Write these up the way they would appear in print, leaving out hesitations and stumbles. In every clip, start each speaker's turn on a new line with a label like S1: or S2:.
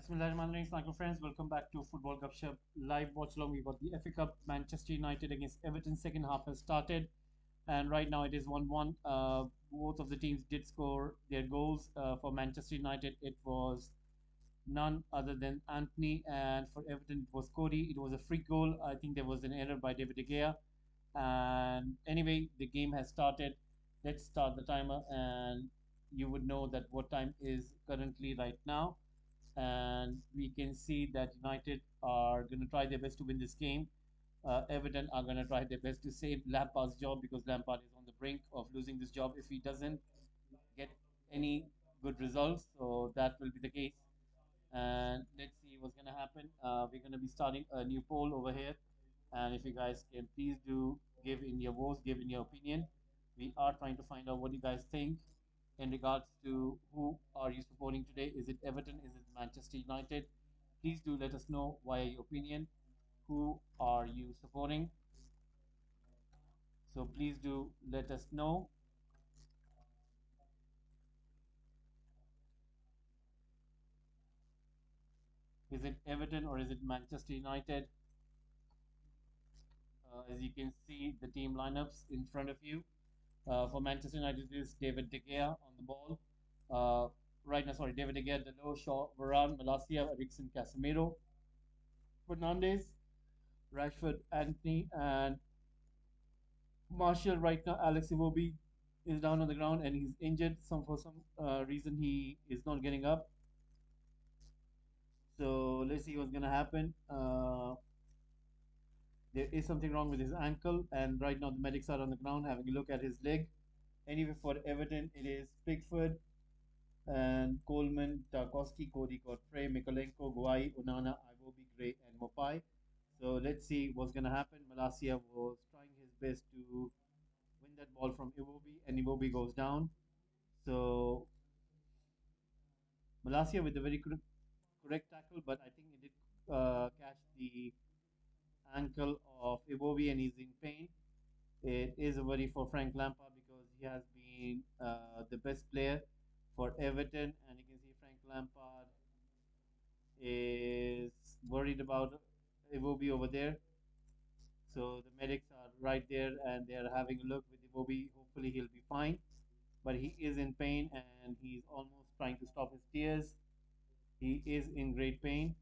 S1: Bismillahirrahmanirrahim. Friends, welcome back to Football Gupshup live watch along. We got the FA Cup. Manchester United against Everton. Second half has started, and right now it is 1-1. Both of the teams did score their goals. For Manchester United, it was none other than Anthony, and for Everton, it was Cody. It was a free goal. I think there was an error by David De Gea. And anyway, the game has started. Let's start the timer, and you would know that what time is currently right now, and we can see that United are going to try their best to win this game. Everton are going to try their best to save Lampard's job because Lampard is on the brink of losing this job if he doesn't get any good results. So that will be the case. And let's see what's going to happen. We're going to be starting a new poll over here. And if you guys can please do give in your votes, give in your opinion. We are trying to find out what you guys think in regards to who are you supporting today. Is it Everton? Is it Manchester United? Please do let us know via your opinion. Who are you supporting? So please do let us know. Is it Everton or is it Manchester United? As you can see, the team lineups in front of you. For Manchester United, it is David De Gea on the ball. Uh, right now, sorry, David De Gea, Delo, Shaw, Varane, Malacia, Eriksen, Casemiro, Fernandes, Rashford, Anthony, and Martial. Right now, Alex Iwobi is down on the ground and he's injured. For some reason he is not getting up. So let's see what's gonna happen. There is something wrong with his ankle, and right now the medics are on the ground having a look at his leg. Anyway, for Everton, it is Pickford and Coleman, Tarkowski, Cody Godfrey, Mikolenko, Guai, Onana, Iwobi, Gray, and Mopai. So let's see what's going to happen. Malacia was trying his best to win that ball from Iwobi, and Iwobi goes down. So Malacia with a very correct tackle, but I think he did catch the ankle of Iwobi, and he's in pain. It is a worry for Frank Lampard because he has been the best player for Everton, and you can see Frank Lampard is worried about Iwobi over there. So the medics are right there and they are having a look with Iwobi. Hopefully he'll be fine. But he is in pain and he's almost trying to stop his tears. He is in great pain.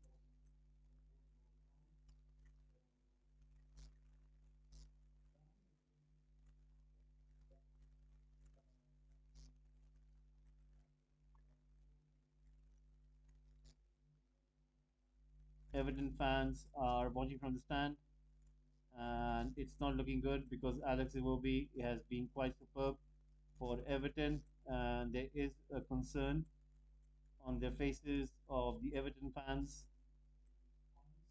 S1: Everton fans are watching from the stand and it's not looking good because Alex Iwobi has been quite superb for Everton and there is a concern on the faces of the Everton fans.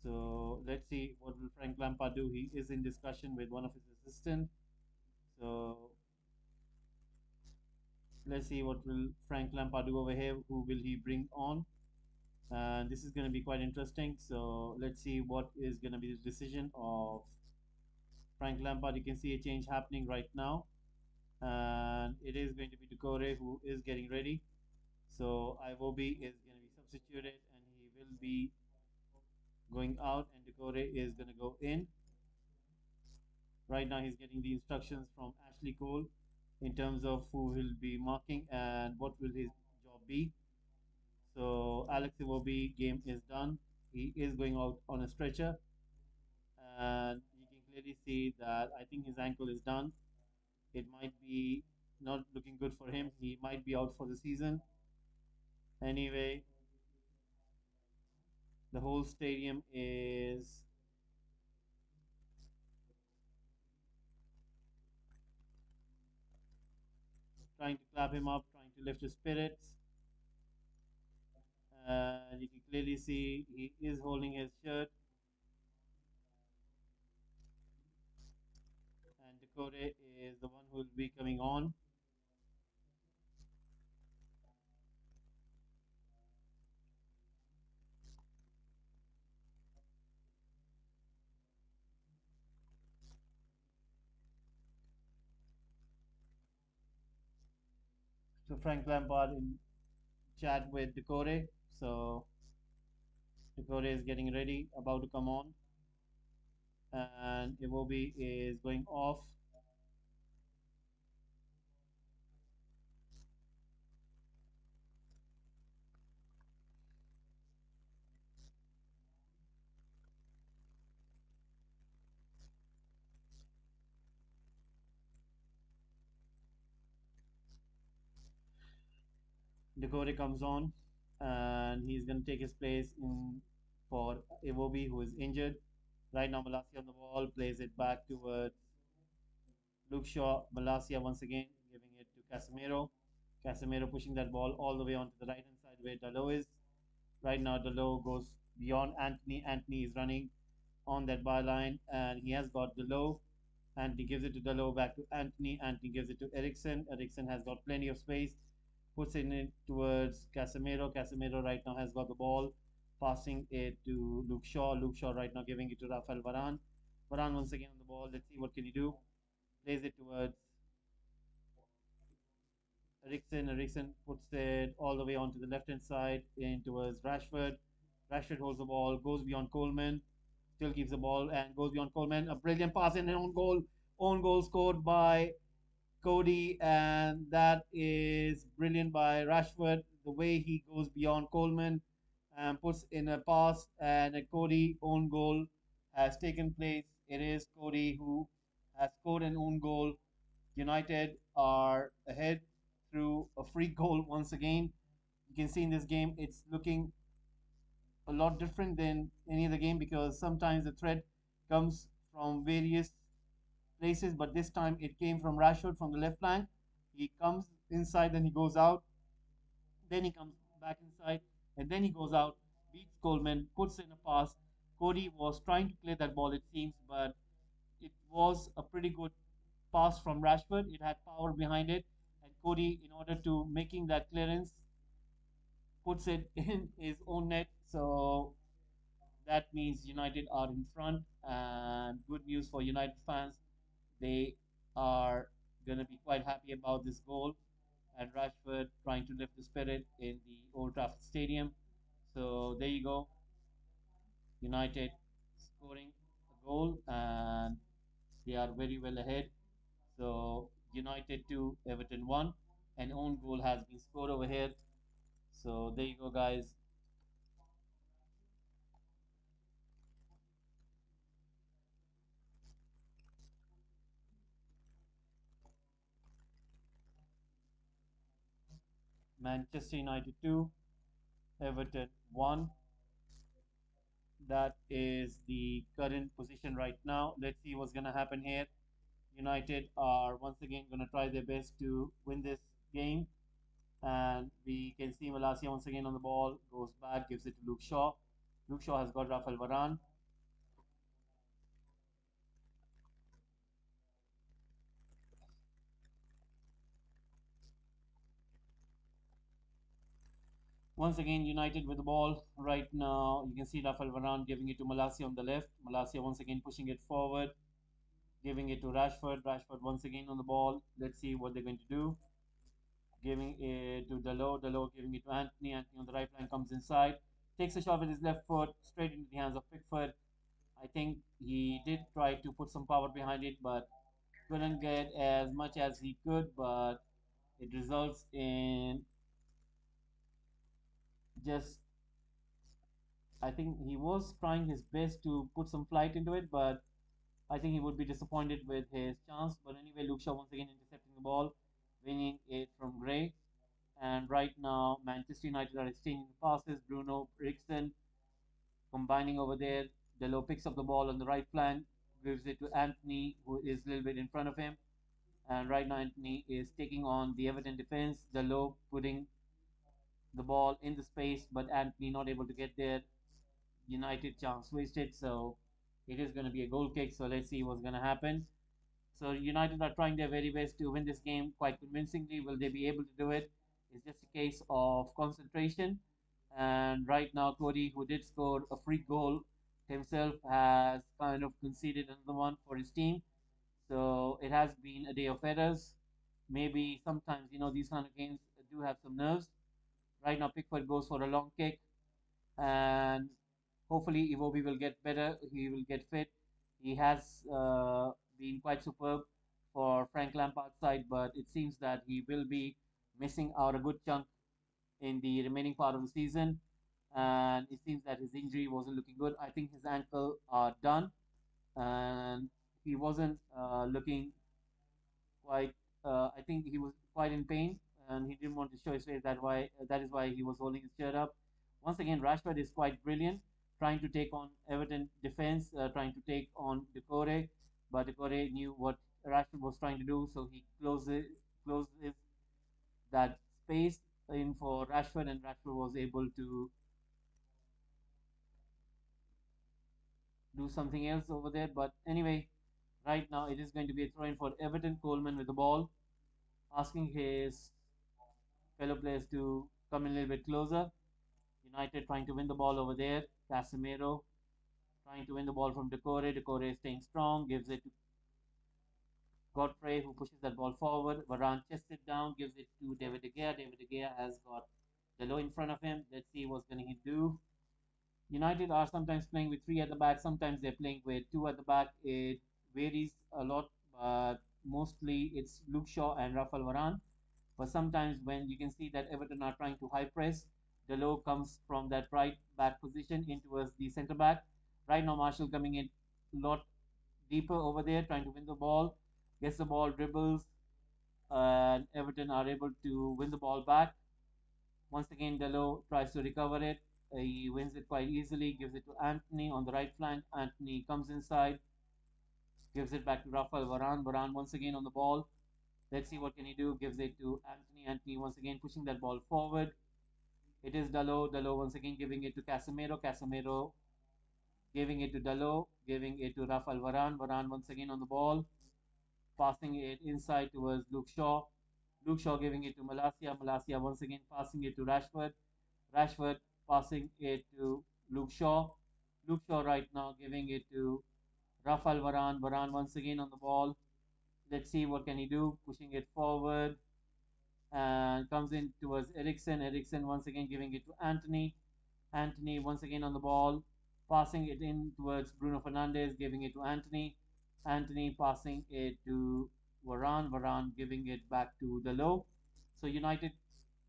S1: So let's see what will Frank Lampard do. He is in discussion with one of his assistants. So let's see what will Frank Lampard do over here. Who will he bring on? And this is going to be quite interesting. So let's see what is going to be the decision of Frank Lampard. You can see a change happening right now, and it is going to be Decore who is getting ready. So Iwobi is going to be substituted, and he will be going out, and Decore is going to go in. Right now, he's getting the instructions from Ashley Cole in terms of who will be marking and what will his job be. So Alex Iwobi game is done. He is going out on a stretcher, and you can clearly see that I think his ankle is done. It might be not looking good for him. He might be out for the season. Anyway, the whole stadium is trying to clap him up, trying to lift his spirits. And you can clearly see he is holding his shirt. And Dakota is the one who will be coming on. So Frank Lampard in chat with Dakota. So Dakota is getting ready, about to come on, and Iwobi is going off. Dakota comes on, and he's going to take his place in for Iwobi, who is injured. Right now, Malasia on the ball, plays it back towards Luke Shaw. Malasia once again giving it to Casemiro. Casemiro pushing that ball all the way onto the right hand side where Dalot is. Right now, Dalot goes beyond Anthony. Anthony is running on that byline, and he has got Dalot. Anthony gives it to Dalot, back to Anthony. Anthony gives it to Ericsson. Ericsson has got plenty of space, puts it towards Casemiro. Casemiro right now has got the ball, passing it to Luke Shaw. Luke Shaw right now giving it to Rafael Varane. Varane once again on the ball. Let's see what can he do. Plays it towards Eriksen. Eriksen puts it all the way onto the left hand side in towards Rashford. Rashford holds the ball, goes beyond Coleman, still keeps the ball and goes beyond Coleman. A brilliant pass and an own goal. Own goal scored by Cody, and that is brilliant by Rashford. The way he goes beyond Coleman and puts in a pass, and a Cody own goal has taken place. It is Cody who has scored an own goal. United are ahead through a free goal once again. You can see in this game it's looking a lot different than any other game because sometimes the threat comes from various places, but this time it came from Rashford from the left flank. He comes inside, then he goes out, then he comes back inside, and then he goes out, beats Coleman, puts in a pass. Cody was trying to clear that ball, it seems, but it was a pretty good pass from Rashford. It had power behind it, and Cody, in order to making that clearance, puts it in his own net. So that means United are in front, and good news for United fans. They are going to be quite happy about this goal, and Rashford trying to lift the spirit in the Old Trafford Stadium. So there you go, United scoring a goal, and they are very well ahead. So United 2, Everton 1. An own goal has been scored over here. So there you go, guys. Manchester United 2, Everton 1. That is the current position right now. Let's see what's going to happen here. United are once again going to try their best to win this game. And we can see Malasia once again on the ball, goes back, gives it to Luke Shaw. Luke Shaw has got Rafael Varane. Once again, United with the ball right now. You can see Rafael Varane giving it to Malasia on the left. Malasia once again pushing it forward, giving it to Rashford. Rashford once again on the ball. Let's see what they're going to do. Giving it to Dalot. Dalot giving it to Anthony. Anthony on the right flank comes inside. Takes a shot with his left foot straight into the hands of Pickford. I think he did try to put some power behind it, but couldn't get as much as he could. But it results in just, I think he was trying his best to put some flight into it, but I think he would be disappointed with his chance. But anyway, Luke Shaw once again intercepting the ball, winning it from Gray. And right now, Manchester United are exchanging the passes. Bruno Eriksson combining over there. Delo picks up the ball on the right flank, gives it to Anthony, who is a little bit in front of him. And right now, Anthony is taking on the Everton defense. Delo putting the ball in the space, but Anthony not able to get there. United chance wasted. So it is going to be a goal kick. So let's see what's going to happen. So United are trying their very best to win this game quite convincingly. Will they be able to do it? It's just a case of concentration. And right now, Cody, who did score a free goal himself, has kind of conceded another one for his team. So it has been a day of errors. Maybe sometimes, these kind of games do have some nerves. Right now, Pickford goes for a long kick, and Hopefully, Iwobi will get better. He will get fit. He has been quite superb for Frank Lampard's side, but it seems that he will be missing out a good chunk in the remaining part of the season. And it seems that his injury wasn't looking good. I think his ankle are done, and he wasn't looking quite. I think he was quite in pain, and he didn't want to show his face. That is why he was holding his shirt up. Once again, Rashford is quite brilliant, trying to take on Everton defense, trying to take on Decore, but Decore knew what Rashford was trying to do, so he closes that space in for Rashford, and Rashford was able to do something else over there. But anyway, right now it is going to be a throw in for Everton. Coleman with the ball, asking his fellow players to come in a little bit closer. United trying to win the ball over there. Casemiro trying to win the ball from Decore. Decore staying strong, gives it to Godfrey, who pushes that ball forward. Varane chests it down, gives it to David De Gea. David De Gea has got Delo in front of him. Let's see what's going to do. United are sometimes playing with three at the back, sometimes they're playing with two at the back. It varies a lot, but mostly it's Luke Shaw and Rafael Varane. But sometimes when you can see that Everton are trying to high press, Delo comes from that right back position in towards the centre back. Right now, Marshall coming in a lot deeper over there, trying to win the ball, gets the ball, dribbles, and Everton are able to win the ball back. Once again, Delo tries to recover it. He wins it quite easily, gives it to Anthony on the right flank. Anthony comes inside, gives it back to Rafael Varane. Varane once again on the ball. Let's see what can he do. Gives it to Anthony. Anthony once again pushing that ball forward. It is Dalo. Dalo once again giving it to Casemiro. Casemiro giving it to Dalo. Giving it to Rafael Varane. Varane once again on the ball. Passing it inside towards Luke Shaw. Luke Shaw giving it to Malacia. Malacia once again passing it to Rashford. Rashford passing it to Luke Shaw. Luke Shaw right now giving it to Rafael Varane. Varane once again on the ball. Let's see what can he do. Pushing it forward and comes in towards Eriksen. Eriksen once again giving it to Anthony. Anthony once again on the ball, passing it in towards Bruno Fernandes, giving it to Anthony. Anthony passing it to Varane. Varane giving it back to the low. So United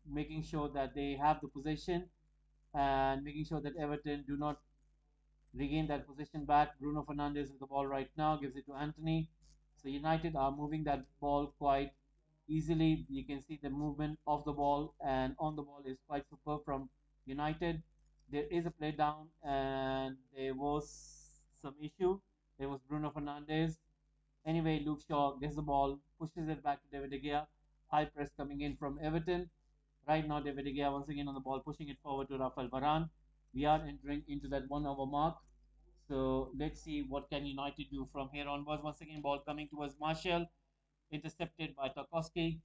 S1: making sure that they have the possession and making sure that Everton do not regain that possession back. Bruno Fernandes with the ball right now, gives it to Anthony. So United are moving that ball quite easily. You can see the movement of the ball and on the ball is quite superb from United. There is a play down and there was some issue. There was Bruno Fernandes. Anyway, Luke Shaw gets the ball, pushes it back to David De Gea. High press coming in from Everton. Right now, David De Gea once again on the ball, pushing it forward to Rafael Varane. We are entering into that 1 hour mark. So let's see what can United do from here onwards. Once again, ball coming towards Marshall, intercepted by Tarkowski.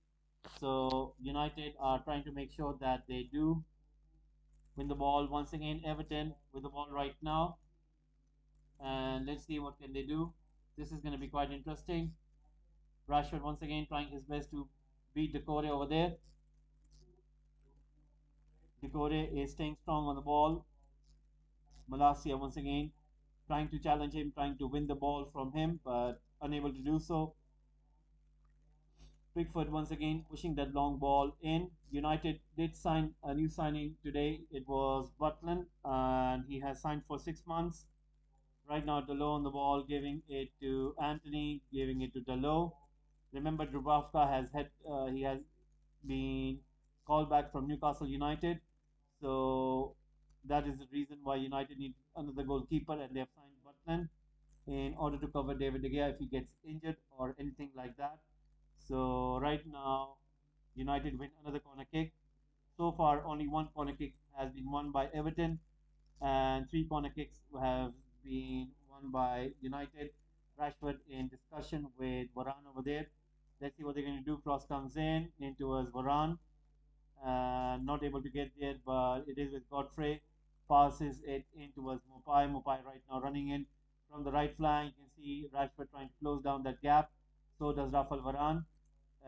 S1: So United are trying to make sure that they do win the ball. Once again, Everton with the ball right now, and let's see what can they do. This is going to be quite interesting. Rashford once again trying his best to beat Decore over there. Decore is staying strong on the ball. Malacia once again trying to challenge him, trying to win the ball from him, but unable to do so. Pickford once again pushing that long ball in. United did sign a new signing today. It was Butland, and he has signed for 6 months. Right now, Dalot on the ball, giving it to Anthony, giving it to Dalot. Remember, Dubravka he has been called back from Newcastle United, so that is the reason why United need another goalkeeper, and they have signed Butland in order to cover David De Gea if he gets injured or anything like that. So right now, United win another corner kick. So far, only one corner kick has been won by Everton, and three corner kicks have been won by United. Rashford in discussion with Varane over there. Let's see what they're going to do. Cross comes in towards Varane. Not able to get there, but it is with Godfrey. Passes it in towards Mopai. Mopai right now running in from the right flank. You can see Rashford trying to close down that gap. So does Rafael Varane.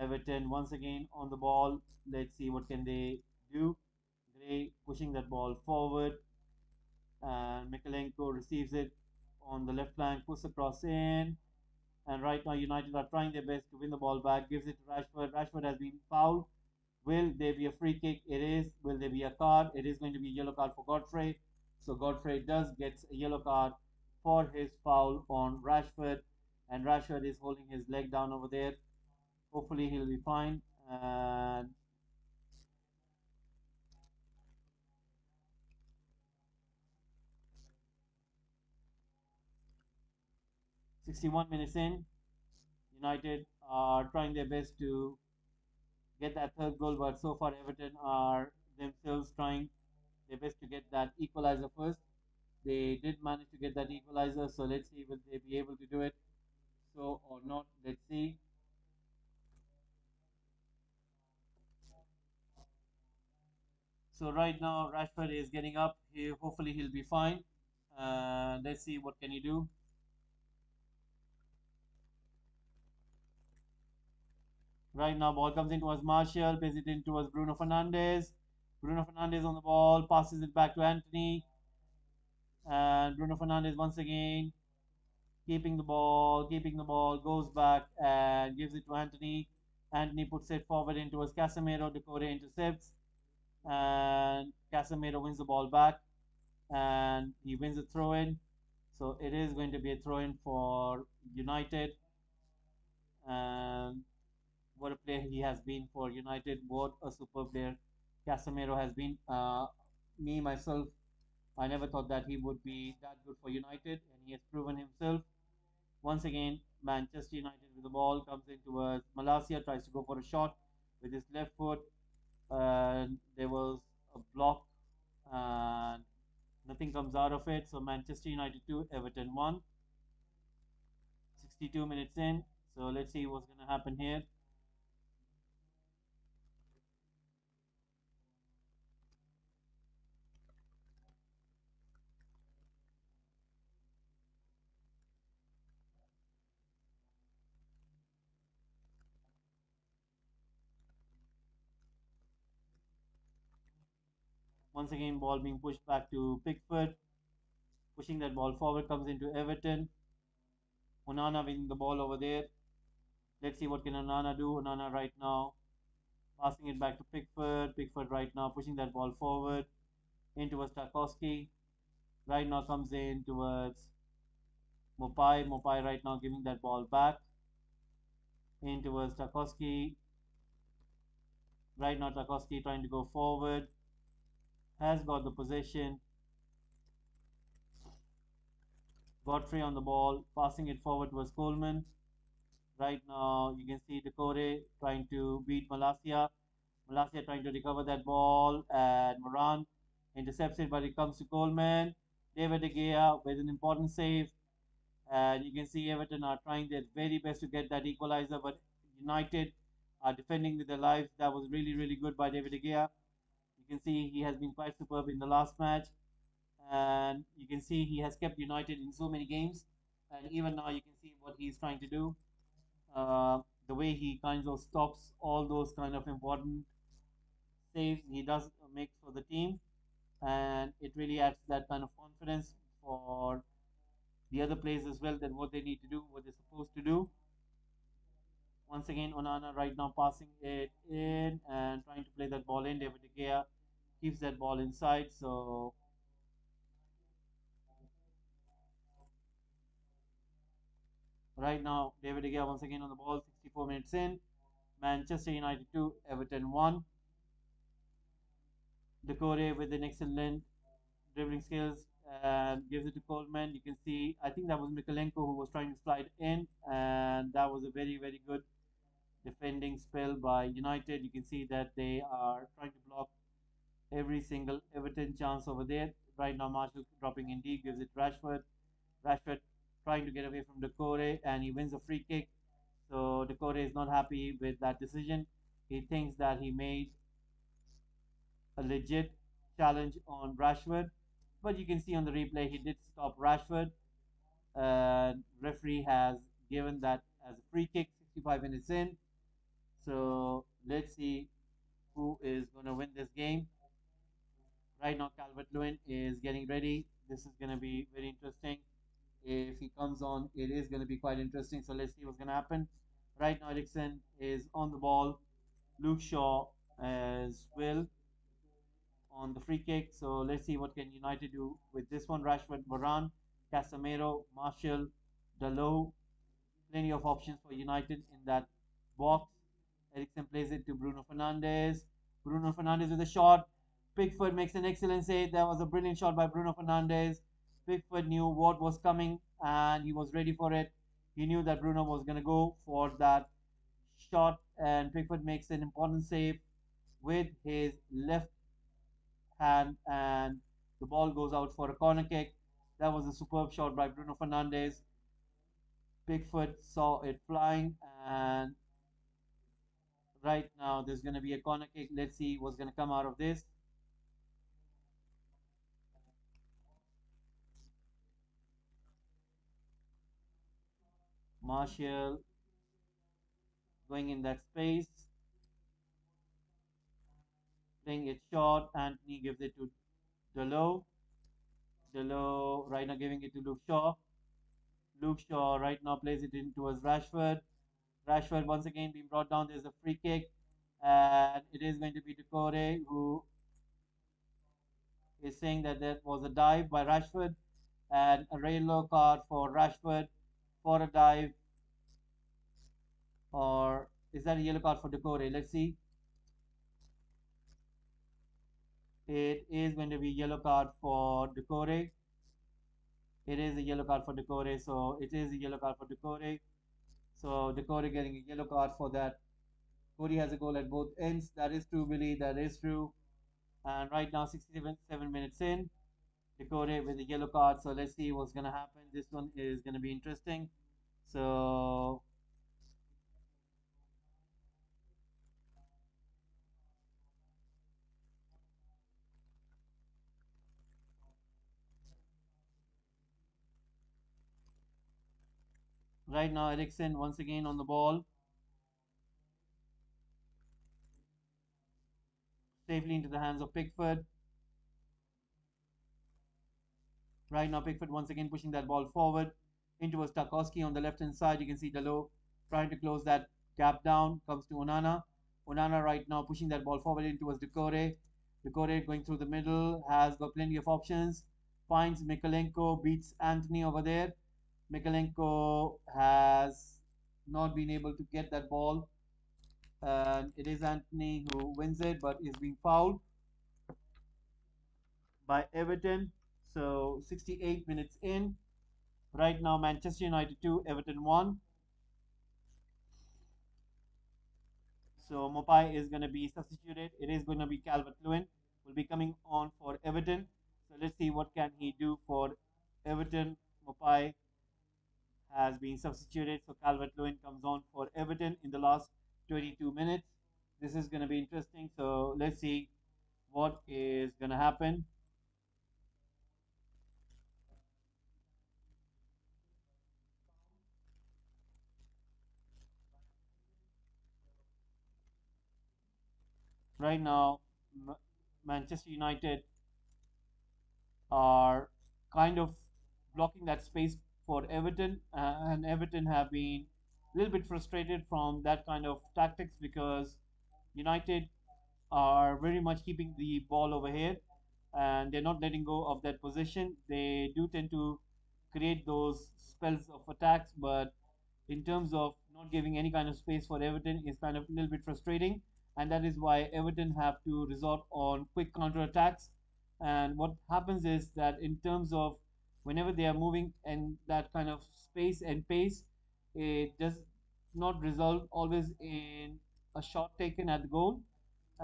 S1: Everton once again on the ball. Let's see what can they do. Gray pushing that ball forward. And Mikalenko receives it on the left flank, puts the cross in. And right now, United are trying their best to win the ball back. Gives it to Rashford. Rashford has been fouled. Will there be a free kick? It is. Will there be a card? It is going to be a yellow card for Godfrey. So Godfrey does get a yellow card for his foul on Rashford. And Rashford is holding his leg down over there. Hopefully he'll be fine. And 61 minutes in, United are trying their best to get that third goal, but so far Everton are themselves trying their best to get that equalizer first. They did manage to get that equalizer, so let's see will they be able to do it. So or not, let's see. So right now Rashford is getting up. Hopefully he'll be fine. Let's see what can he do. Right now ball comes in towards Martial, plays it in towards Bruno Fernandes. Bruno Fernandes on the ball, passes it back to Anthony, and Bruno Fernandes once again keeping the ball, goes back and gives it to Anthony. Anthony puts it forward in towards Casemiro. Decore intercepts, and Casemiro wins the ball back, and he wins a throw in. So it is going to be a throw in for United, and what a player he has been for United. What a super player Casemiro has been. Me myself, I never thought that he would be that good for United, and he has proven himself. Once again, Manchester United with the ball comes in towards Malacia, tries to go for a shot with his left foot, and there was a block, and nothing comes out of it. So Manchester United 2, Everton 1, 62 minutes in. So let's see what's going to happen here. Once again, ball being pushed back to Pickford, pushing that ball forward comes into Everton. Onana winning the ball over there. Let's see what can Onana do. Onana right now passing it back to Pickford. Pickford right now pushing that ball forward in towards Tarkowski. Right now comes in towards Mopai. Mopai right now giving that ball back in towards Tarkowski. Right now Tarkowski trying to go forward. Has got the possession. Godfrey on the ball. Passing it forward towards Coleman. Right now you can see Decore trying to beat Malacia. Malacia trying to recover that ball. And Moran intercepts it, but it comes to Coleman. David De Gea with an important save. And you can see Everton are trying their very best to get that equalizer, but United are defending with their lives. That was really, really good by David De Gea. You can see he has been quite superb in the last match, and you can see he has kept United in so many games. And even now, you can see what he's trying to do. The way he kind of stops all those kind of important saves he does make for the team, and it really adds that kind of confidence for the other players as well that what they need to do, what they're supposed to do. Once again, Onana right now passing it in and trying to play that ball in. David De Gea keeps that ball inside. So right now, David De Gea once again on the ball. 64 minutes in. Manchester United 2, Everton 1. Decore with an excellent dribbling skills and gives it to Coleman. You can see, I think that was Mikalenko who was trying to slide in, and that was a very, very good defending spell by United. You can see that they are trying to block every single Everton chance over there. Right now, Marshall dropping in deep, gives it Rashford. Rashford trying to get away from Decore, and he wins a free kick. So Decore is not happy with that decision. He thinks that he made a legit challenge on Rashford, but you can see on the replay he did stop Rashford. Referee has given that as a free kick 65 minutes in. So let's see who is going to win this game. Right now, Calvert Lewin is getting ready. This is going to be very interesting. If he comes on, it is going to be quite interesting. So let's see what's going to happen. Right now, Ericsson is on the ball. Luke Shaw as well on the free kick. So let's see what can United do with this one. Rashford, Varane, Casemiro, Martial, Dalot. Plenty of options for United in that box. Ericsson plays it to Bruno Fernandes. Bruno Fernandes with a shot. Pickford makes an excellent save. That was a brilliant shot by Bruno Fernandes. Pickford knew what was coming and he was ready for it. He knew that Bruno was going to go for that shot, and Pickford makes an important save with his left hand, and the ball goes out for a corner kick. That was a superb shot by Bruno Fernandes. Pickford saw it flying, and right now there's going to be a corner kick. Let's see what's going to come out of this. Martial going in that space, playing it short. Anthony gives it to Dalot. Dalot right now giving it to Luke Shaw. Luke Shaw right now plays it in towards Rashford. Rashford once again being brought down. There's a free kick, and it is going to be Decore who is saying that that was a dive by Rashford and a yellow card for Rashford for a dive, or is that a yellow card for Decore? Let's see. It is going to be yellow card for Decore. It is a yellow card for Decore, so it is a yellow card for Decore. So Decore getting a yellow card for that. Cody has a goal at both ends. That is true, Billy. That is true. And right now, 67 minutes in, Decore with a yellow card. So let's see what's going to happen. This one is going to be interesting. So right now, Ericsson once again on the ball, safely into the hands of Pickford. Right now, Pickford once again pushing that ball forward into a Stakowski on the left hand side. You can see Dalot trying to close that gap down. Comes to Onana. Onana right now pushing that ball forward in towards Decore. Decore going through the middle, has got plenty of options. Finds Mikalenko, beats Anthony over there. Mikalenko has not been able to get that ball. And it is Anthony who wins it, but is being fouled by Everton. So 68 minutes in. Right now, Manchester United 2, Everton 1. So Mopai is going to be substituted. It is going to be Calvert-Lewin will be coming on for Everton. So let's see what can he do for Everton. Mopai has been substituted. So Calvert-Lewin comes on for Everton in the last 22 minutes. This is going to be interesting. So let's see what is going to happen. Right now, Manchester United are kind of blocking that space for Everton, and Everton have been a little bit frustrated from that kind of tactics because United are very much keeping the ball over here and they're not letting go of that position. They do tend to create those spells of attacks, but in terms of not giving any kind of space for Everton is kind of a little bit frustrating, and that is why Everton have to resort on quick counter attacks. And what happens is that in terms of whenever they are moving in that kind of space and pace, it does not result always in a shot taken at the goal.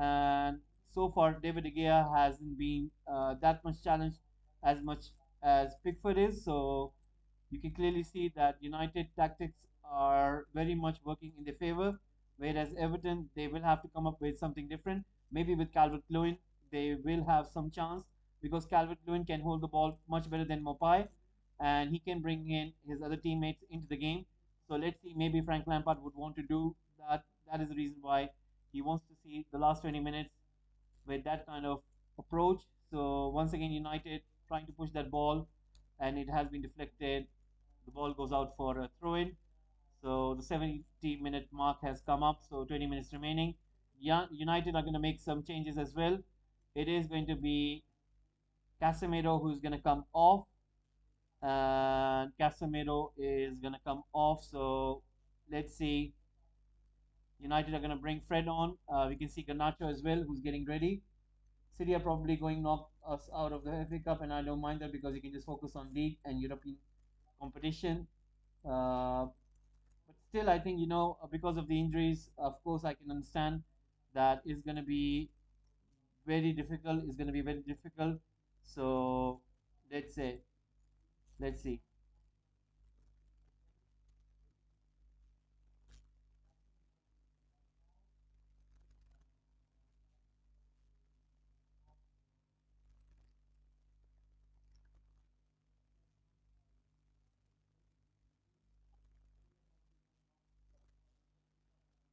S1: And so far, David De Gea hasn't been that much challenged as much as Pickford is. So you can clearly see that United tactics are very much working in their favor, whereas Everton they will have to come up with something different. Maybe with Calvert Lewin they will have some chance because Calvert Lewin can hold the ball much better than Mopai, and he can bring in his other teammates into the game. So let's see, maybe Frank Lampard would want to do that. That is the reason why he wants to see the last 20 minutes with that kind of approach. So once again, United trying to push that ball, and it has been deflected. The ball goes out for a throw in. So the 70-minute mark has come up. So 20 minutes remaining. United are going to make some changes as well. It is going to be Casemiro who's going to come off, and Casemiro is going to come off. So let's see. United are going to bring Fred on. We can see Garnacho as well, who's getting ready. City are probably going to knock us out of the FA Cup, and I don't mind that because you can just focus on league and European competition. Uh, but still, I think because of the injuries, of course, I can understand that it's going to be very difficult. It's going to be very difficult. So let's say, let's see.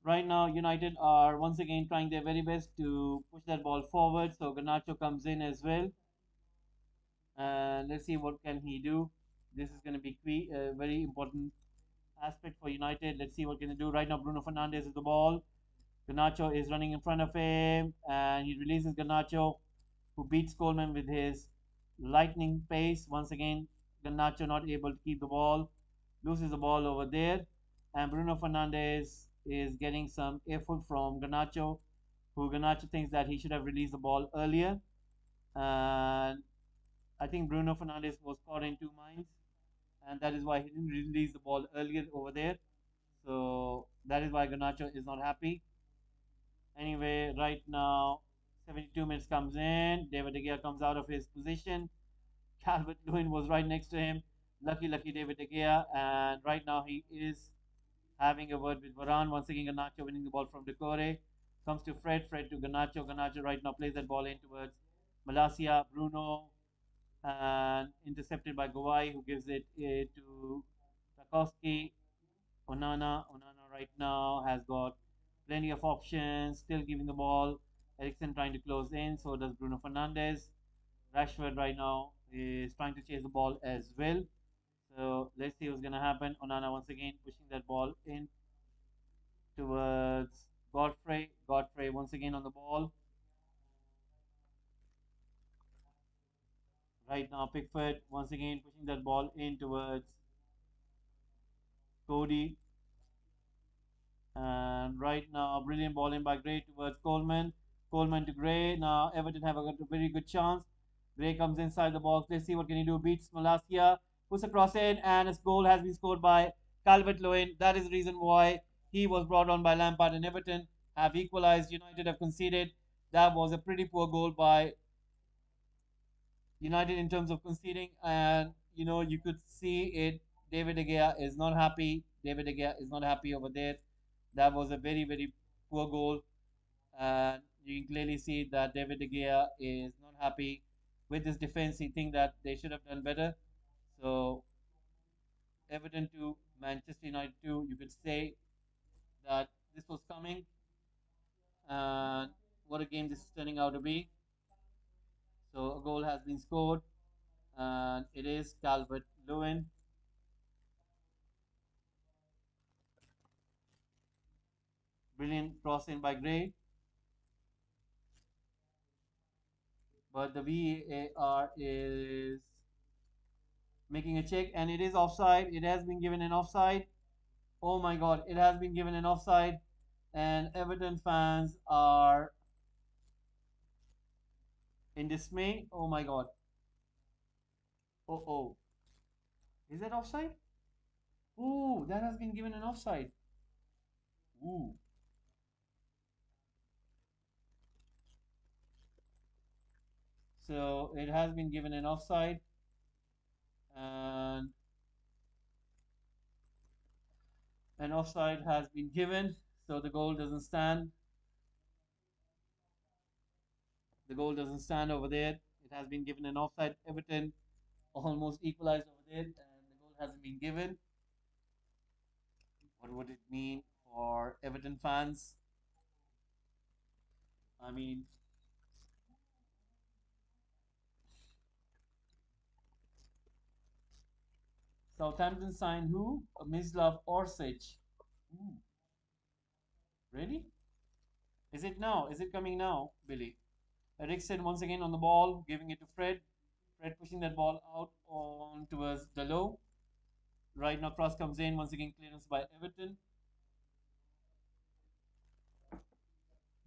S1: Right now, United are once again trying their very best to push that ball forward. So Garnacho comes in as well, and let's see what can he do. This is going to be a very important aspect for United. Let's see what can they do. Right now, Bruno Fernandes is the ball. Garnacho is running in front of him, and he releases Garnacho, who beats Coleman with his lightning pace. Once again, Garnacho not able to keep the ball, loses the ball over there, and Bruno Fernandes is getting some earful from Garnacho, who Garnacho thinks that he should have released the ball earlier. And I think Bruno Fernandes was caught in two minds, and that is why he didn't release the ball earlier over there. So that is why Garnacho is not happy. Anyway, right now, 72 minutes comes in. David De Gea comes out of his position. Calvert Lewin was right next to him. Lucky David De Gea. And right now, he is having a word with Varane. Once again, Garnacho winning the ball from Decore. Comes to Fred. Fred to Garnacho. Garnacho right now plays that ball in towards Malacia. Bruno. And intercepted by Gawai, who gives it to Tarkowski. Onana right now has got plenty of options, still giving the ball. Ericsson trying to close in, so does Bruno Fernandes. Rashford right now is trying to chase the ball as well. So let's see what's going to happen. Onana once again pushing that ball in towards Godfrey. Godfrey once again on the ball. Right now, Pickford once again pushing that ball in towards Cody. And right now, brilliant ball in by Gray towards Coleman. Coleman to Gray. Now Everton have got a very good chance. Gray comes inside the box. Let's see what can he do. Beats Malacia. Puts a cross in, and a goal has been scored by Calvert Lewin. That is the reason why he was brought on by Lampard, and Everton have equalized. United have conceded. That was a pretty poor goal by United in terms of conceding, and you could see it. David De Gea is not happy. David De Gea is not happy over there. That was a very poor goal, and you can clearly see that David De Gea is not happy with his defense. He thinks that they should have done better. So Everton to Manchester United 2, you could say that this was coming, and what a game this is turning out to be. So a goal has been scored, and it is Calvert Lewin. Brilliant cross in by Gray, but the VAR is making a check, and it is offside. It has been given an offside. Oh my God, it has been given an offside, and Everton fans are in dismay. Oh my God. Oh. Is that offside? Ooh, that has been given an offside. Ooh. So it has been given an offside, and an offside has been given. So the goal doesn't stand. The goal doesn't stand over there. It has been given an offside. Everton almost equalized over there, and the goal hasn't been given. What would it mean for Everton fans? I mean, Southampton signed who? Mislav Orsic. Ooh, really? Is it now? Is it coming now, Billy? Eriksen once again on the ball, giving it to Fred. Fred pushing that ball out on towards the low. Right now, cross comes in. Once again, clearance by Everton.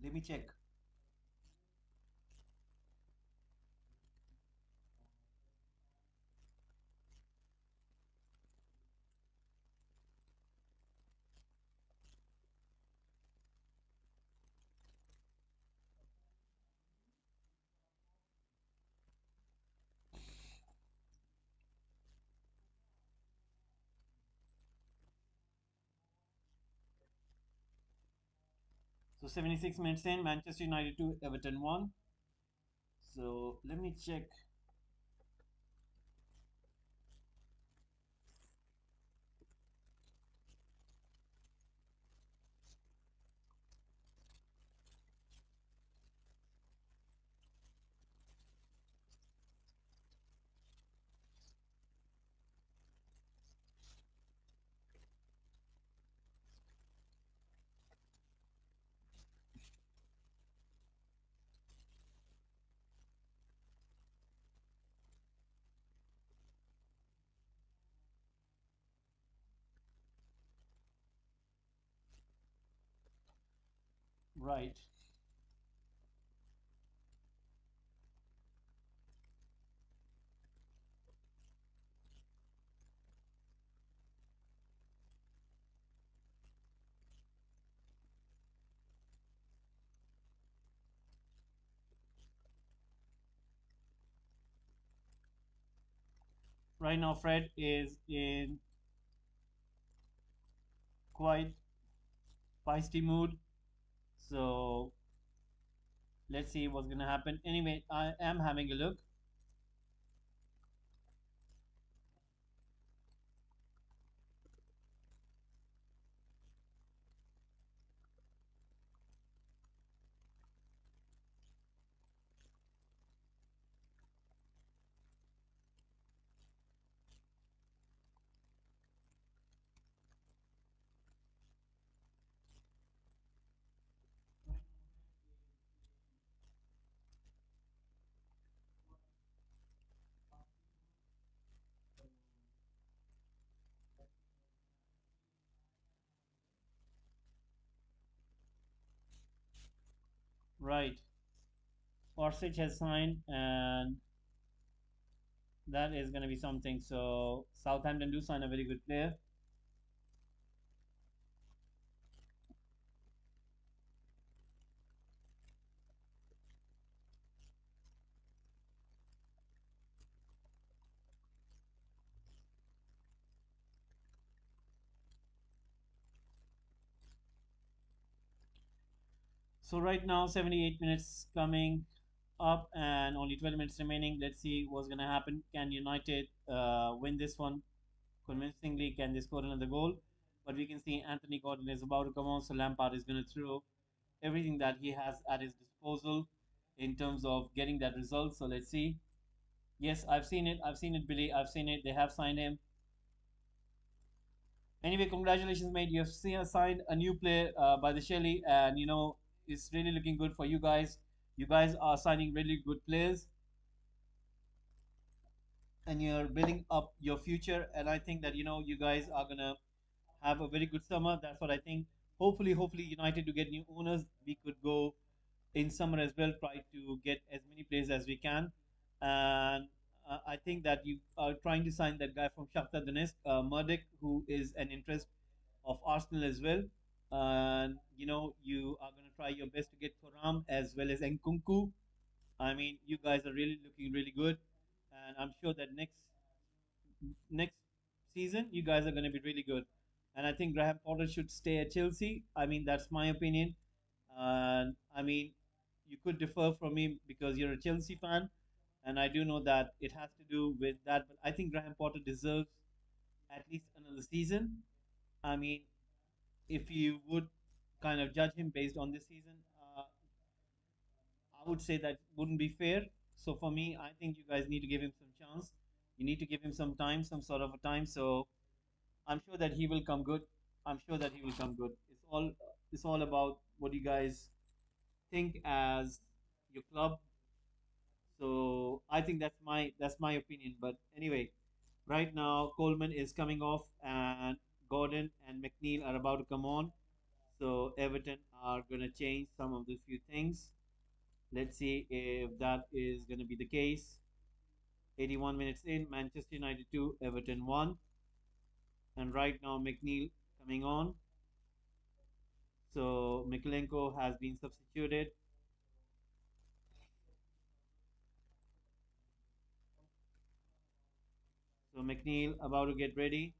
S1: Let me check. So 76 minutes in, Manchester United 2, Everton 1. So let me check. Right. Right now, Fred is in quite feisty mood. So let's see what's going to happen. Anyway, I am having a look. Right. Orsic has signed, and that is going to be something. So Southampton do sign a very good player. So right now, 78 minutes coming up, and only 12 minutes remaining. Let's see what's going to happen. Can United win this one convincingly? Can they score another goal? But we can see Anthony Gordon is about to come on, so Lampard is going to throw everything that he has at his disposal in terms of getting that result. So let's see. Yes, I've seen it. I've seen it, Billy. I've seen it. They have signed him. Anyway, congratulations, mate. You have seen signed a new player by the Shelly, and it's really looking good for you guys. You guys are signing really good players, and you're building up your future. And I think that you guys are gonna have a very good summer. That's what I think. Hopefully, United to get new owners. We could go in summer as well. Try to get as many players as we can, and I think that you are trying to sign that guy from Shakhtar Donetsk, Murdic, who is an interest of Arsenal as well. And you are going to try your best to get Thuram as well as Nkunku. I mean, you guys are really looking really good, and I'm sure that next season you guys are going to be really good. And I think Graham Potter should stay at Chelsea. I mean, that's my opinion. And I mean, you could differ from me because you're a Chelsea fan, and I do know that it has to do with that. But I think Graham Potter deserves at least another season. I mean, if you would kind of judge him based on this season, I would say that wouldn't be fair. So for me, I think you guys need to give him some chance. You need to give him some time, some sort of a time. So I'm sure that he will come good. I'm sure that he will come good. It's all about what you guys think as your club. So I think that's my opinion. But anyway, right now Coleman is coming off, and Gordon and McNeil are about to come on. So Everton are gonna change some of the few things. Let's see if that is gonna be the case. 81 minutes in, Manchester United 2, Everton 1, and right now McNeil coming on. So Mikolenko has been substituted. So McNeil about to get ready.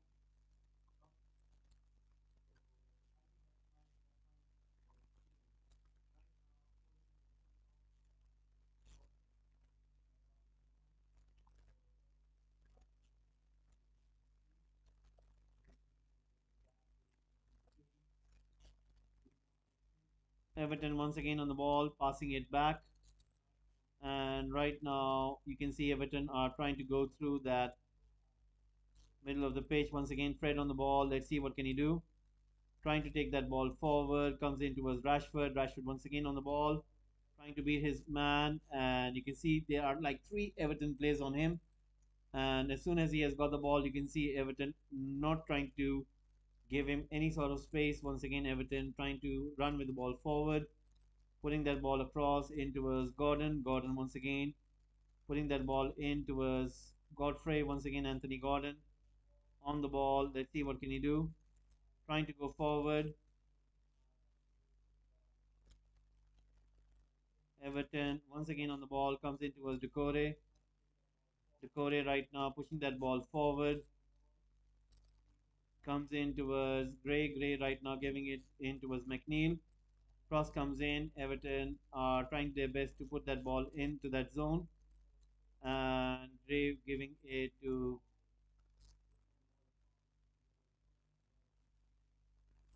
S1: Everton once again on the ball, passing it back. And right now, you can see Everton are trying to go through that middle of the pitch. Once again, Fred on the ball. Let's see what can he do. Trying to take that ball forward. Comes in towards Rashford. Rashford once again on the ball. Trying to beat his man. And you can see there are like three Everton players on him. And as soon as he has got the ball, you can see Everton not trying to give him any sort of space. Once again, Everton trying to run with the ball forward, putting that ball across in towards Gordon. Gordon once again putting that ball in towards Godfrey. Once again, Anthony Gordon on the ball. Let's see what can he do. Trying to go forward. Everton once again on the ball comes in towards Decore. Decore right now pushing that ball forward. Comes in towards Gray. Gray right now giving it in towards McNeil. Cross comes in. Everton are trying their best to put that ball into that zone. And Gray giving it to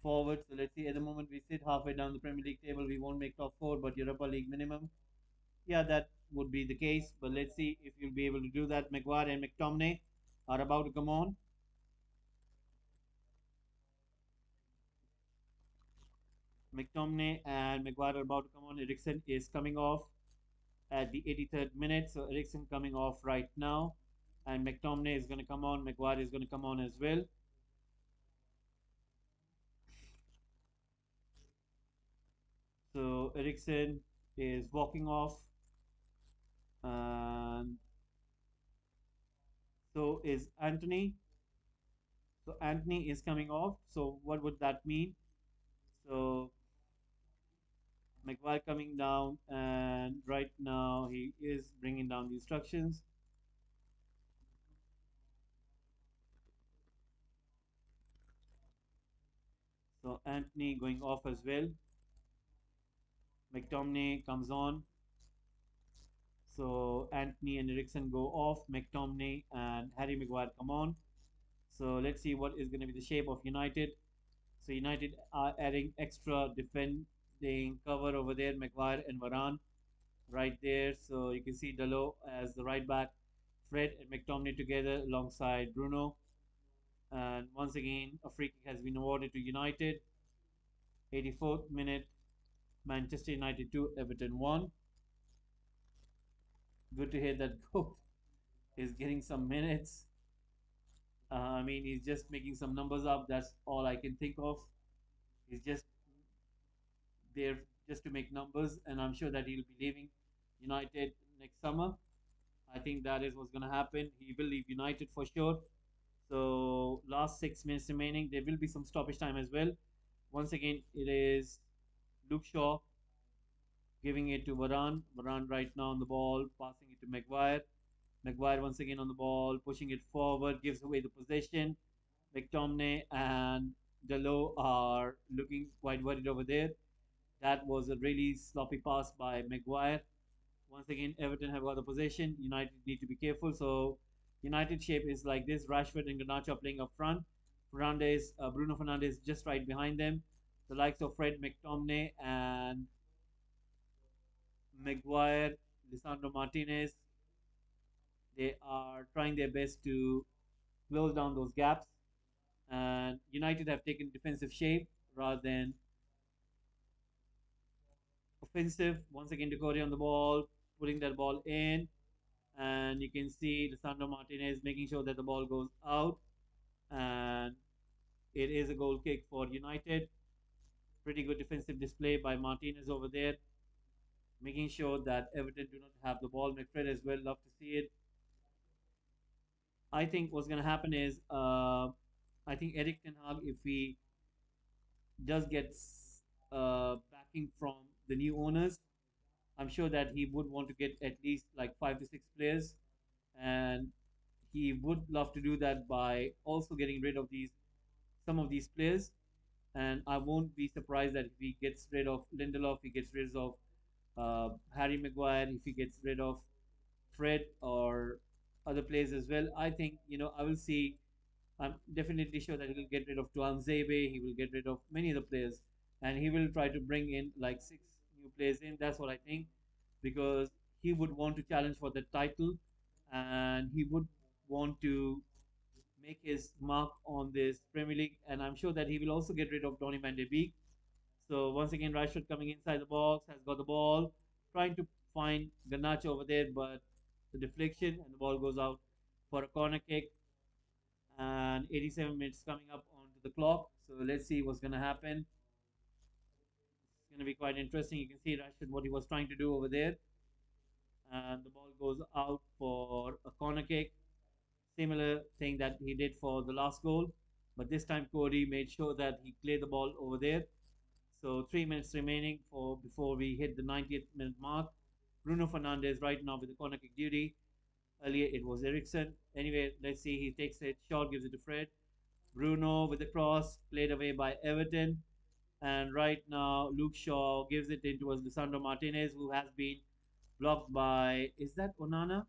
S1: forward. So let's see. At the moment, we sit halfway down the Premier League table. We won't make top four, but Europa League minimum. Yeah, that would be the case. But let's see if you'll be able to do that. Maguire and McTominay are about to come on. McTominay and Maguire are about to come on. Eriksen is coming off at the 83rd minute. So Eriksen coming off right now. And McTominay is going to come on. Maguire is going to come on as well. So Eriksen is walking off. And so is Anthony. So Anthony is coming off. So what would that mean? So Maguire coming down, and right now he is bringing down the instructions. So Anthony going off as well. McTominay comes on. So Anthony and Ericsson go off. McTominay and Harry Maguire come on. So let's see what is going to be the shape of United. So United are adding extra defending cover over there. Maguire and Varane right there. So you can see Dalot as the right back. Fred and McTominay together alongside Bruno. And once again, a free kick has been awarded to United. 84th minute, Manchester United 2, Everton 1. Good to hear that Goat is getting some minutes. I mean, he's just making some numbers up. That's all I can think of. He's just there just to make numbers, and I'm sure that he'll be leaving United next summer. I think that is what's going to happen. He will leave United for sure. So, last 6 minutes remaining. There will be some stoppage time as well. Once again, it is Luke Shaw giving it to Varane. Varane right now on the ball, passing it to Maguire. Maguire once again on the ball, pushing it forward, gives away the possession. McTominay and Dalot are looking quite worried over there. That was a really sloppy pass by Maguire. Once again, Everton have got the possession. United need to be careful. So, United shape is like this: Rashford and Garnacho playing up front. Bruno Fernandes just right behind them. The likes of Fred McTominay and Maguire, Lisandro Martinez They are trying their best to close down those gaps, and United have taken defensive shape rather than offensive. Once again, Decore on the ball, putting that ball in, and you can see Lisandro Martinez making sure that the ball goes out, and it is a goal kick for United. Pretty good defensive display by Martinez over there, making sure that Everton do not have the ball. McFred as well, love to see it. I think what's going to happen is, I think Eric Ten Hag, if he does get backing from the new owners, I'm sure that he would want to get at least like 5 to 6 players, and he would love to do that by also getting rid of these some of these players. And I won't be surprised that if he gets rid of Lindelof, he gets rid of Harry Maguire, if he gets rid of Fred or other players as well. I think I will see. I'm definitely sure that he will get rid of Tuan Zebe. He will get rid of many of the players, and he will try to bring in like 6 new players in. That's what I think, because he would want to challenge for the title, and he would want to make his mark on this Premier League. And I'm sure that he will also get rid of Donny Van de Beek. So once again, Rashford coming inside the box has got the ball, trying to find Garnacho over there, but the deflection and the ball goes out for a corner kick. And 87 minutes coming up onto the clock. So let's see what's going to happen. It's going to be quite interesting. You can see Rashford what he was trying to do over there, and the ball goes out for a corner kick. Similar thing that he did for the last goal, but this time Cody made sure that he cleared the ball over there. So 3 minutes remaining for before we hit the 90th minute mark. Bruno Fernandes right now with the corner kick duty. Earlier it was Ericsson. Anyway, let's see. He takes it short, gives it to Fred. Bruno with the cross, played away by Everton. And right now, Luke Shaw gives it in towards Lisandro Martinez, who has been blocked by, is that Onana?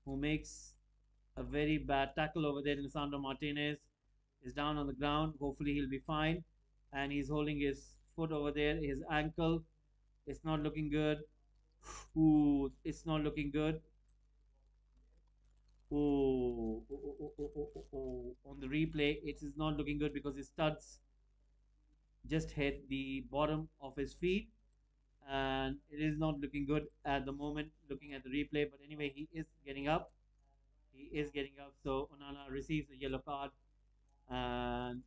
S1: Who makes a very bad tackle over there. Lisandro Martinez is down on the ground. Hopefully, he'll be fine. And he's holding his foot over there, his ankle. It's not looking good. Ooh, it's not looking good. Oh. On the replay, it is not looking good because his studs just hit the bottom of his feet, and it is not looking good at the moment looking at the replay. But anyway, he is getting up. He is getting up. So Onana receives a yellow card, and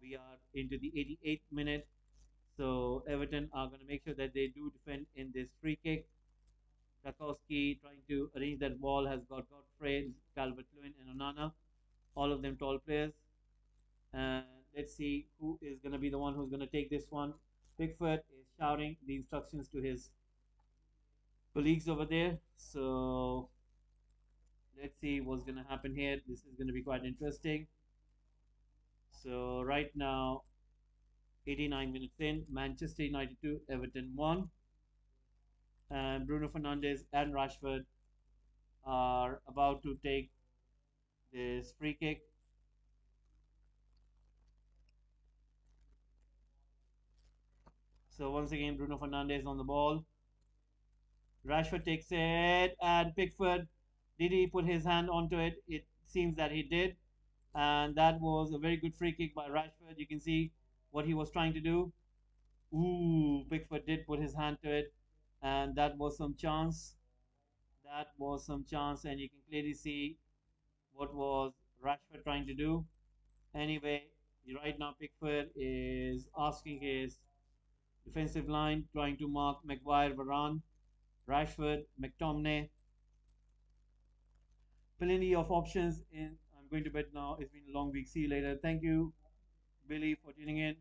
S1: we are into the 88th minute. So Everton are going to make sure that they do defend in this free kick. Rakowski trying to arrange that ball has got Godfrey, Calvert-Lewin, and Onana, all of them tall players. And let's see who is going to be the one who's going to take this one. Pickford is shouting the instructions to his colleagues over there. So let's see what's going to happen here. This is going to be quite interesting. So right now, 89 minutes in, Manchester United 2, Everton 1. And Bruno Fernandes and Rashford are about to take this free kick. So once again, Bruno Fernandes on the ball. Rashford takes it, and Pickford, did he put his hand onto it? It seems that he did. And that was a very good free kick by Rashford. You can see what he was trying to do. Ooh, Pickford did put his hand to it, and that was some chance. That was some chance, and you can clearly see what was Rashford trying to do. Anyway, right now Pickford is asking his defensive line, trying to mark Maguire, Varane, Rashford, McTominay. Plenty of options in. I'm going to bed now. It's been a long week. See you later. Thank you, Billy, for tuning in.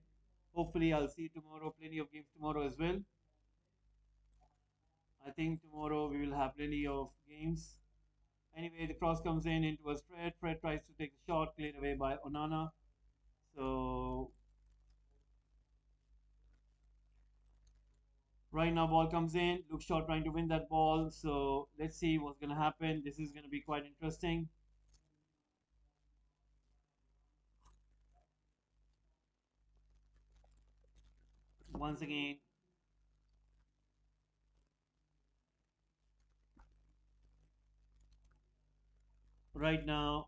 S1: Hopefully, I'll see you tomorrow. Plenty of games tomorrow as well. I think tomorrow we will have plenty of games. Anyway, the cross comes in into a Fred. Fred tries to take the shot, cleared away by Onana. So right now, ball comes in. Luke Shaw trying to win that ball. So let's see what's going to happen. This is going to be quite interesting. Once again, Right now,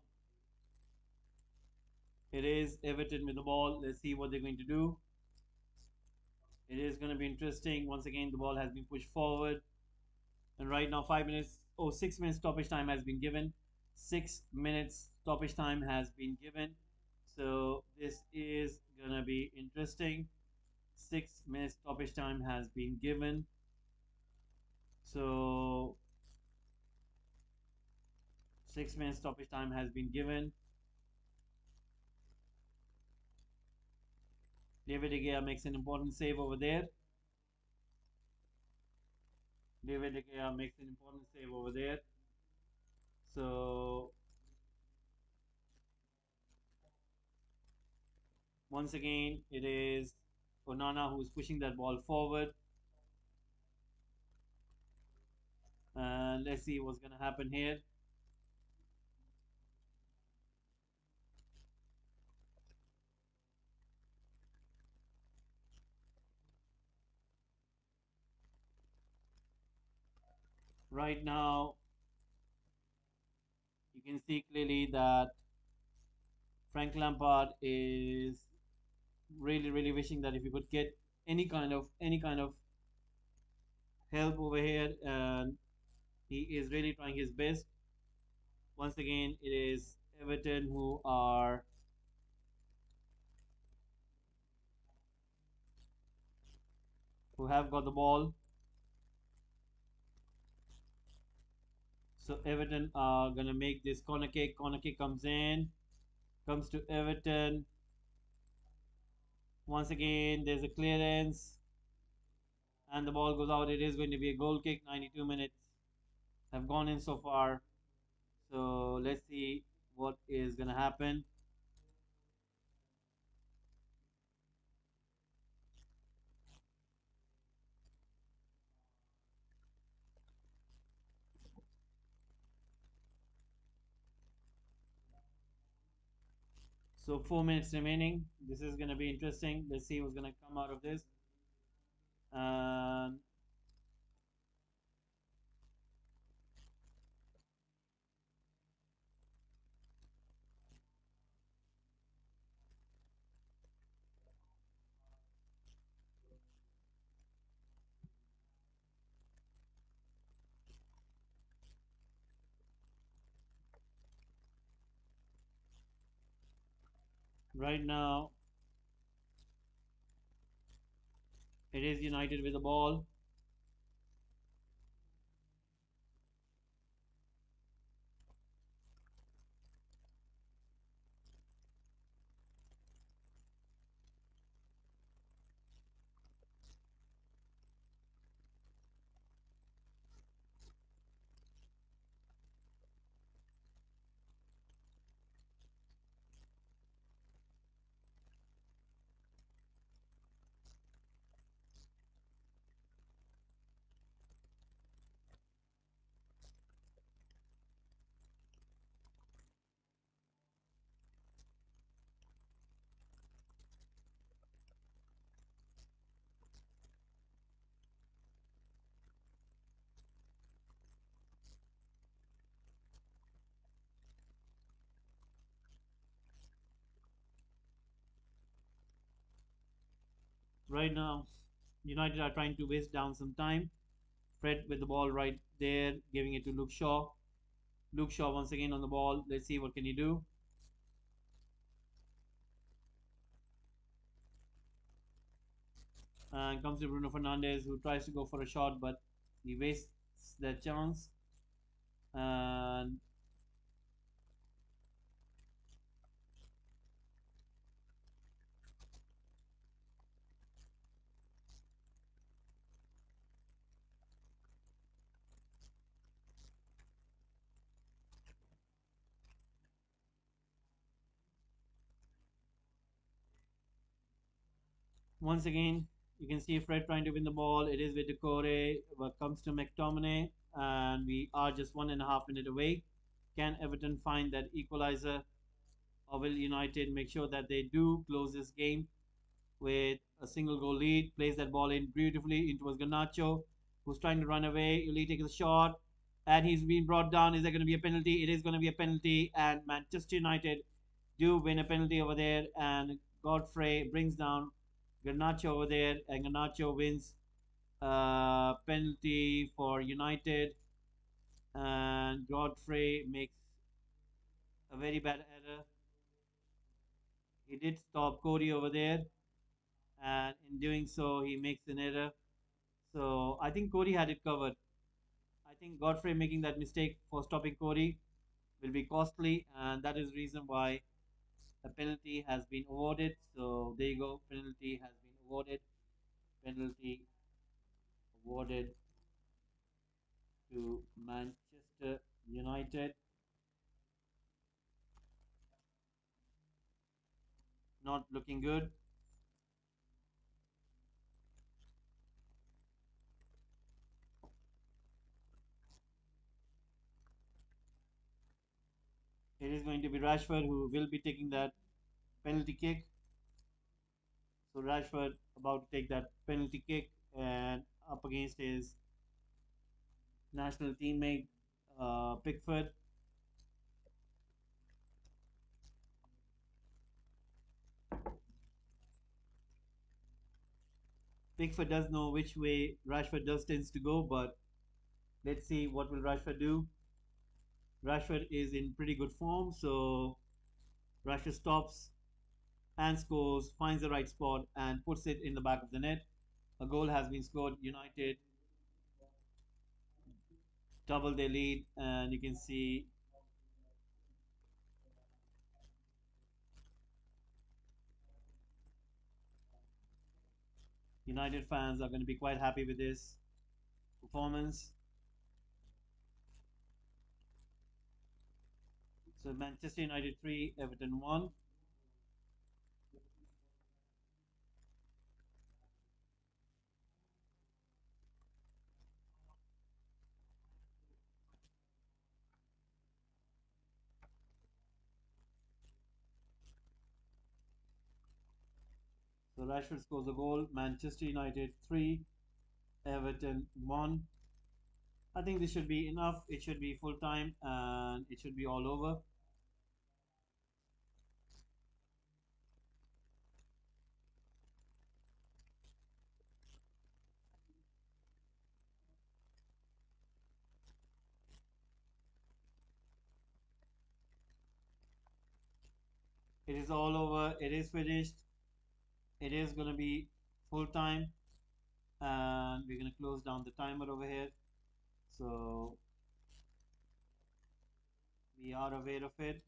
S1: it is Everton with the ball. Let's see what they're going to do. It is going to be interesting. Once again, the ball has been pushed forward. And right now, 5 minutes, 6 minutes stoppage time has been given. 6 minutes stoppage time has been given. So this is going to be interesting. 6 minutes stoppage time has been given. So 6 minutes stoppage time has been given. David De Gea makes an important save over there. David De Gea makes an important save over there. So once again, it is Onana who's pushing that ball forward. Let's see what's going to happen here. Right now, you can see clearly that Frank Lampard is really, really wishing that if he could get any kind of help over here, and he is really trying his best. Once again, it is Everton who have got the ball. So Everton are gonna make this corner kick. Corner kick comes in, comes to Everton. Once again, there's a clearance, and the ball goes out. It is going to be a goal kick. 92 minutes have gone in so far. So let's see what is gonna happen. So 4 minutes remaining. This is gonna be interesting. Let's see what's gonna come out of this. And right now, it is United with the ball. Right now, United are trying to waste down some time. Fred with the ball right there, giving it to Luke Shaw. Luke Shaw once again on the ball. Let's see what can he do. And comes to Bruno Fernandes, who tries to go for a shot, but he wastes that chance. And once again, you can see Fred trying to win the ball. It is with Decore, but comes to McTominay, and we are just 1.5 minutes away. Can Everton find that equalizer, or will United make sure that they do close this game with a single goal lead? Plays that ball in beautifully into Garnacho, who's trying to run away. Uli takes a shot. and he's been brought down. Is there going to be a penalty? It is going to be a penalty, and Manchester United do win a penalty over there, and Godfrey brings down Garnacho over there, and Garnacho wins penalty for United, and Godfrey makes a very bad error. He did stop Cody over there, and in doing so, he makes an error. So I think Cody had it covered. I think Godfrey making that mistake for stopping Cody will be costly, and that is the reason why a penalty has been awarded. So there you go, penalty has been awarded. Penalty awarded to Manchester United. Not looking good. It is going to be Rashford who will be taking that penalty kick. So Rashford about to take that penalty kick and up against his national teammate Pickford. Pickford does know which way Rashford does tends to go, but let's see what will Rashford do. Rashford is in pretty good form, so Rashford stops and scores, finds the right spot and puts it in the back of the net. A goal has been scored. United double their lead, and you can see United fans are going to be quite happy with this performance. So Manchester United 3, Everton 1. So Rashford scores a goal. Manchester United 3, Everton 1. I think this should be enough. It should be full time and it should be all over. It is all over. It is finished. It is going to be full time, and we're going to close down the timer over here. So we are aware of it.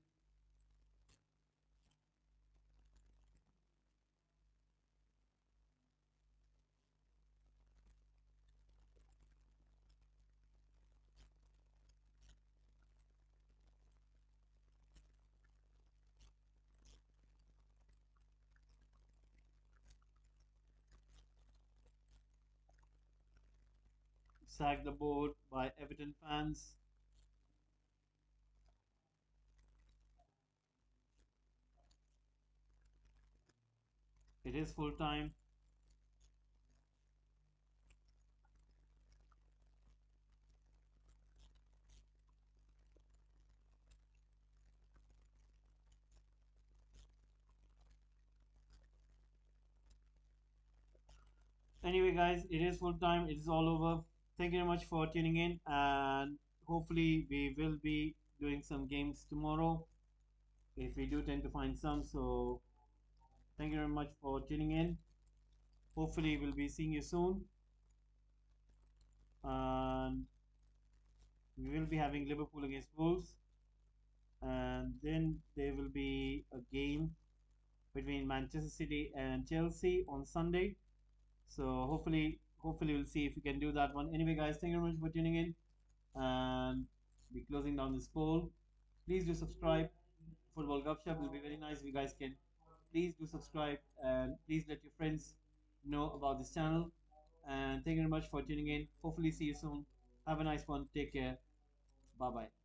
S1: Sack the board by Everton fans. It is full time. Anyway, guys, it is full time. It is all over. Thank you very much for tuning in, and hopefully, we will be doing some games tomorrow if we do tend to find some. So, thank you very much for tuning in. Hopefully, we'll be seeing you soon, and we will be having Liverpool against Wolves, and then there will be a game between Manchester City and Chelsea on Sunday. So hopefully we'll see if we can do that one. Anyway, guys, thank you very much for tuning in, and we're closing down this poll. Please do subscribe. Football Gupshup will be very nice if you guys can. Please do subscribe and please let your friends know about this channel. And thank you very much for tuning in. Hopefully see you soon. Have a nice one. Take care. Bye bye.